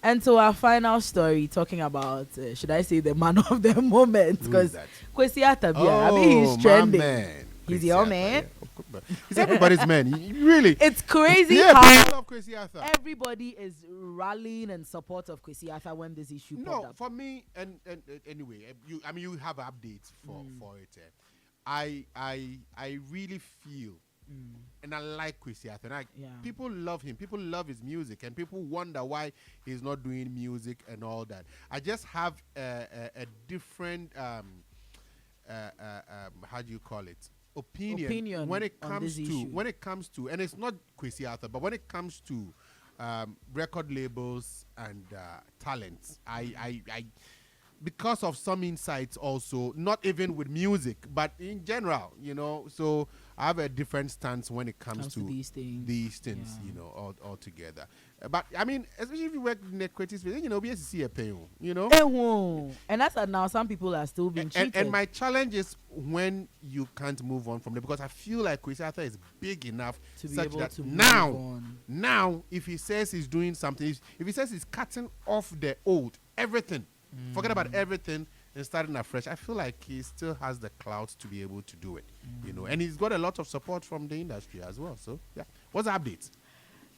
And so our final story, talking about, should I say the man of the moment? Because Kwesi Atabia, I mean, he's trending. Man. He's your man. He's everybody's man. Really. It's crazy how love Kwesi Arthur. Everybody is rallying in support of Kwesi Arthur when this issue popped up. For me, and anyway, you have updates for it. I really feel, and I like Kwesi Arthur. People love him. People love his music, and people wonder why he's not doing music and all that. I just have a different how do you call it? Opinion when it comes to and it's not Kwesi Arthur, but when it comes to record labels and talents, I because of some insights also, not even with music, but in general, so I have a different stance when it comes to these things, altogether. But I mean, especially if you work in the creative space, be see a pay, And that's now some people are still being cheated. And my challenge is when you can't move on from it, because I feel like Kwesi Arthur is big enough to be able to move on. Now, if he says he's doing something, if he says he's cutting off the old, everything, forget about everything and starting afresh, I feel like he still has the clout to be able to do it, and he's got a lot of support from the industry as well. So, yeah. What's the update?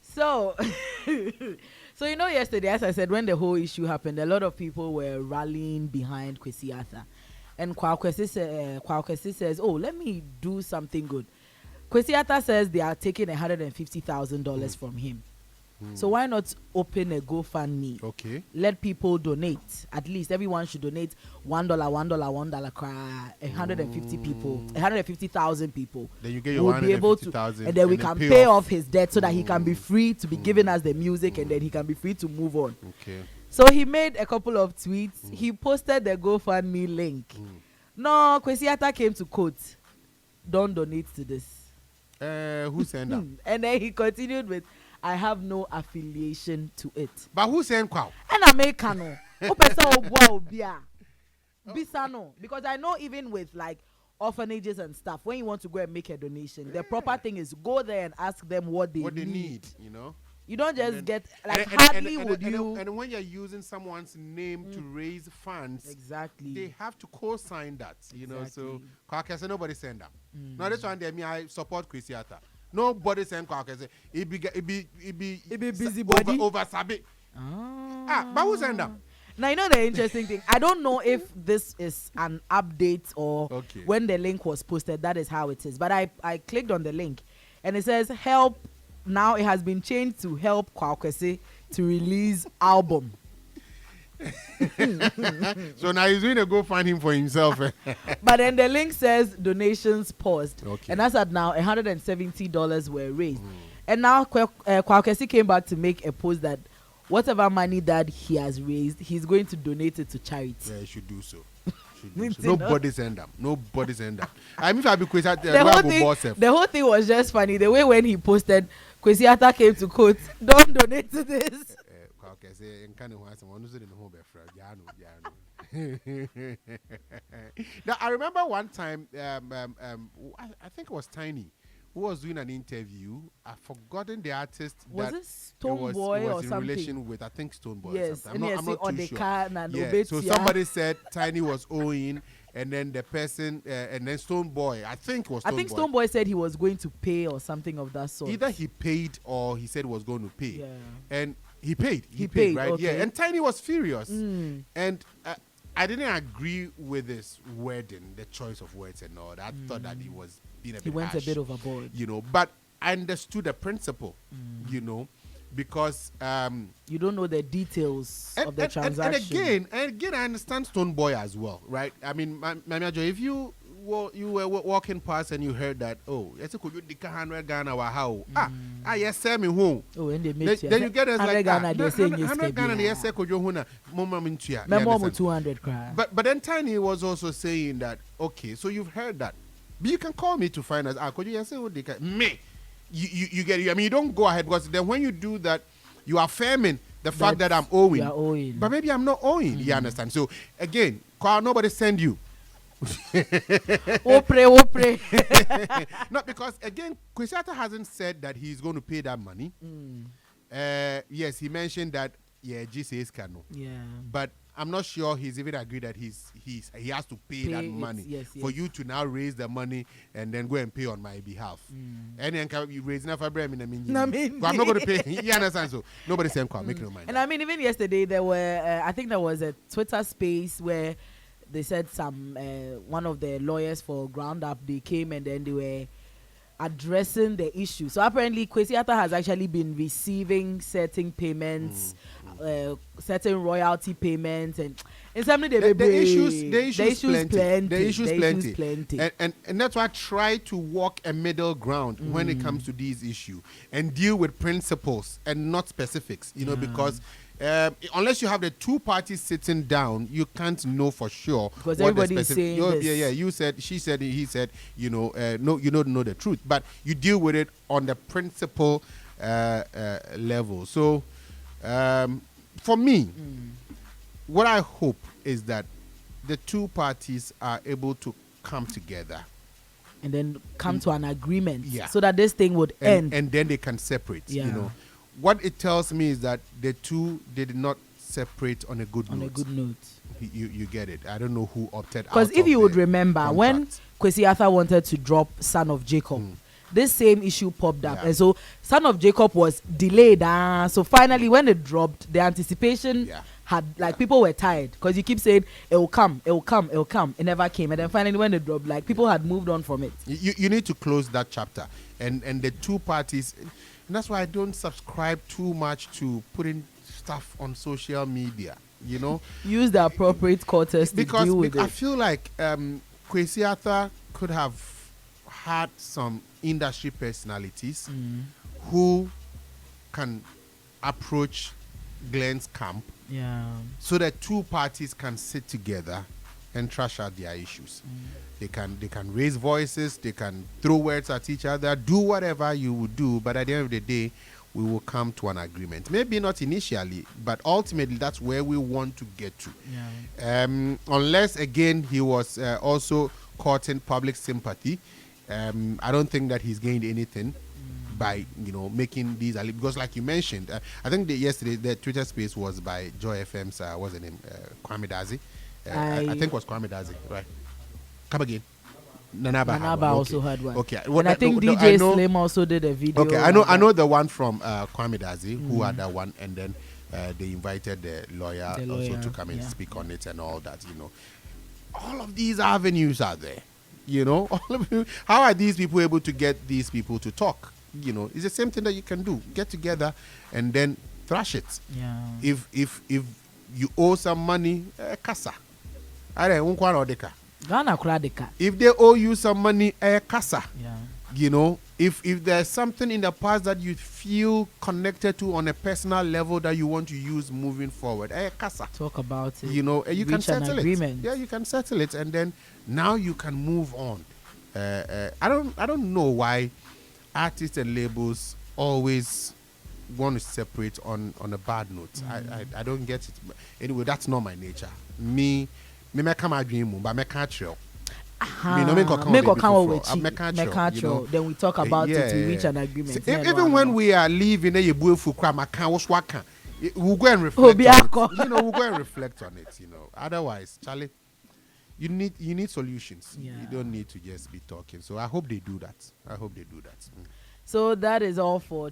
So, yesterday, as I said, when the whole issue happened, a lot of people were rallying behind Kwesi Arthur. And Kwaw Kese says, oh, let me do something good. Kwesi Arthur says they are taking $150,000 from him. So why not open a GoFundMe? Okay. Let people donate. At least everyone should donate $1, cry. 150 people, 150,000 people. Then you get your 150,000, and then we can pay off his debt so that he can be free to be giving us the music, and then he can be free to move on. Okay. So he made a couple of tweets. He posted the GoFundMe link. No, Kwesi Arthur came to quote, "Don't donate to this." Who sent that? And then he continued with, I have no affiliation to it. But who sent Kwaw? And Americano. Bisano. Because I know even with like orphanages and stuff, when you want to go and make a donation, the proper thing is go there and ask them what they need. You don't just get like hardly would you. And when you're using someone's name to raise funds, exactly, they have to co-sign that. So Kwaw Kese, nobody send them. Now this one, I support Kwesi Arthur. Nobody send Kwaw Kese. It be busybody over Sabi. But who send them? Now the interesting thing. I don't know if this is an update or when the link was posted. That is how it is. But I clicked on the link, and it says help. Now it has been changed to help Kwaw Kese to release album. So now he's going to go find him for himself. But then the link says donations paused. And as at now, $170 were raised. And now Kwaw Kese came back to make a post that whatever money that he has raised, he's going to donate it to charity. Yeah, he should do so. Nobody's end up. I mean, if I be Kwesi, the whole thing was just funny. The way when he posted, Kwesi Arthur came to quote, "Don't donate to this." Now I remember one time, I think it was Tiny who was doing an interview. I've forgotten the artist. Was it Stone Boy or in something? Relation with, I think, Stone Boy. Yes, or something. I'm not too sure. So somebody said Tiny was owing, and then the person, and then Stone Boy, I think was Stone Boy. Stone Boy said he was going to pay or something of that sort. Either he paid or he said he was going to pay. Yeah. And he paid. He paid, right? Okay. Yeah. And Tiny was furious. And I didn't agree with his wording, the choice of words and all that. I thought that he was being a bit went harsh, a bit overboard. But I understood the principle, because you don't know the details of the transaction. And again, I understand Stone Boy as well, right? I mean, Maame, if you were walking past and you heard that, yes, could you dika 100 Ghana wa how? Yes, send me home. Oh, and they make then you get us like 100 Ghana, yes, could you huna mama mintua. Memo 200 cry. But then Tiny was also saying that, okay, so you've heard that, but you can call me to find us. Could you say me? You get it. I mean, you don't go ahead, because then when you do that, you are affirming the fact that I'm owing. You are owing. But maybe I'm not owing. You understand? So again, nobody send you. Pray. Not because again, Kwesi Arthur hasn't said that he's going to pay that money. Yes, he mentioned that. Yeah, G says can. Yeah. But I'm not sure he's even agreed that he has to pay that money for you to now raise the money and then go and pay on my behalf. And then you raise enough for I'm not going to pay. You understand? So nobody saying make no money. And I mean, even yesterday there were I think there was a Twitter space where they said some one of the lawyers for Ground Up, they came and then they were addressing the issue. So apparently Kwesi Arthur has actually been receiving certain payments, certain royalty payments, and something the issues plenty. And that's why I try to walk a middle ground when it comes to these issues and deal with principles and not specifics, you know, because unless you have the two parties sitting down, you can't know for sure. Because everybody is saying this. Yeah, you said, she said, he said, you know, no, you don't know the truth. But you deal with it on the principle level. So for me, what I hope is that the two parties are able to come together. And then come to an agreement so that this thing would end. And then they can separate, you know. What it tells me is that the two did not separate on a good note. On a good note. You get it. I don't know who opted out. Because if you would remember, contract. When Kwesi Arthur wanted to drop Son of Jacob, this same issue popped up. And so Son of Jacob was delayed. So finally, when it dropped, the anticipation had, like, people were tired. Because you keep saying, it will come, it will come, it will come. It never came. And then finally, when it dropped, like, people had moved on from it. You need to close that chapter. And the two parties... And that's why I don't subscribe too much to putting stuff on social media, you know. Use the appropriate quarters to deal with it. I feel like Kwesi Arthur could have had some industry personalities who can approach Glenn's camp so that two parties can sit together and trash out their issues. They can raise voices, they can throw words at each other, do whatever you would do, but at the end of the day, we will come to an agreement. Maybe not initially, but ultimately that's where we want to get to. Unless, again, he was also courting public sympathy, I don't think that he's gained anything by, you know, making these, because like you mentioned, I think yesterday the Twitter space was by Joy FM's, what's the name, Kwame Dazi. I think it was Kwame Dazi, right? Come again. Nanaba also had one. Okay. And I think DJ Slim also did a video. Okay, I know the one from Kwame Dazi, who had that one, and then they invited the lawyer also to come and speak on it and all that, you know. All of these avenues are there, you know. How are these people able to get these people to talk? You know, it's the same thing that you can do. Get together and then thrash it. If you owe some money, kasa. If they owe you some money, kasa. You know, if there's something in the past that you feel connected to on a personal level that you want to use moving forward, kasa. Talk about it. You know, you can settle it. Yeah, you can settle it, and then now you can move on. I don't know why artists and labels always want to separate on a bad note. I don't get it. But anyway, that's not my nature. Me come a dream, but me can't trail. Then we talk about it. We reach an agreement. Even when we are leaving, we'll go and reflect. You know, we'll go and reflect on it. You know, otherwise, Charlie, you need solutions. You don't need to just be talking. So I hope they do that. So that is all for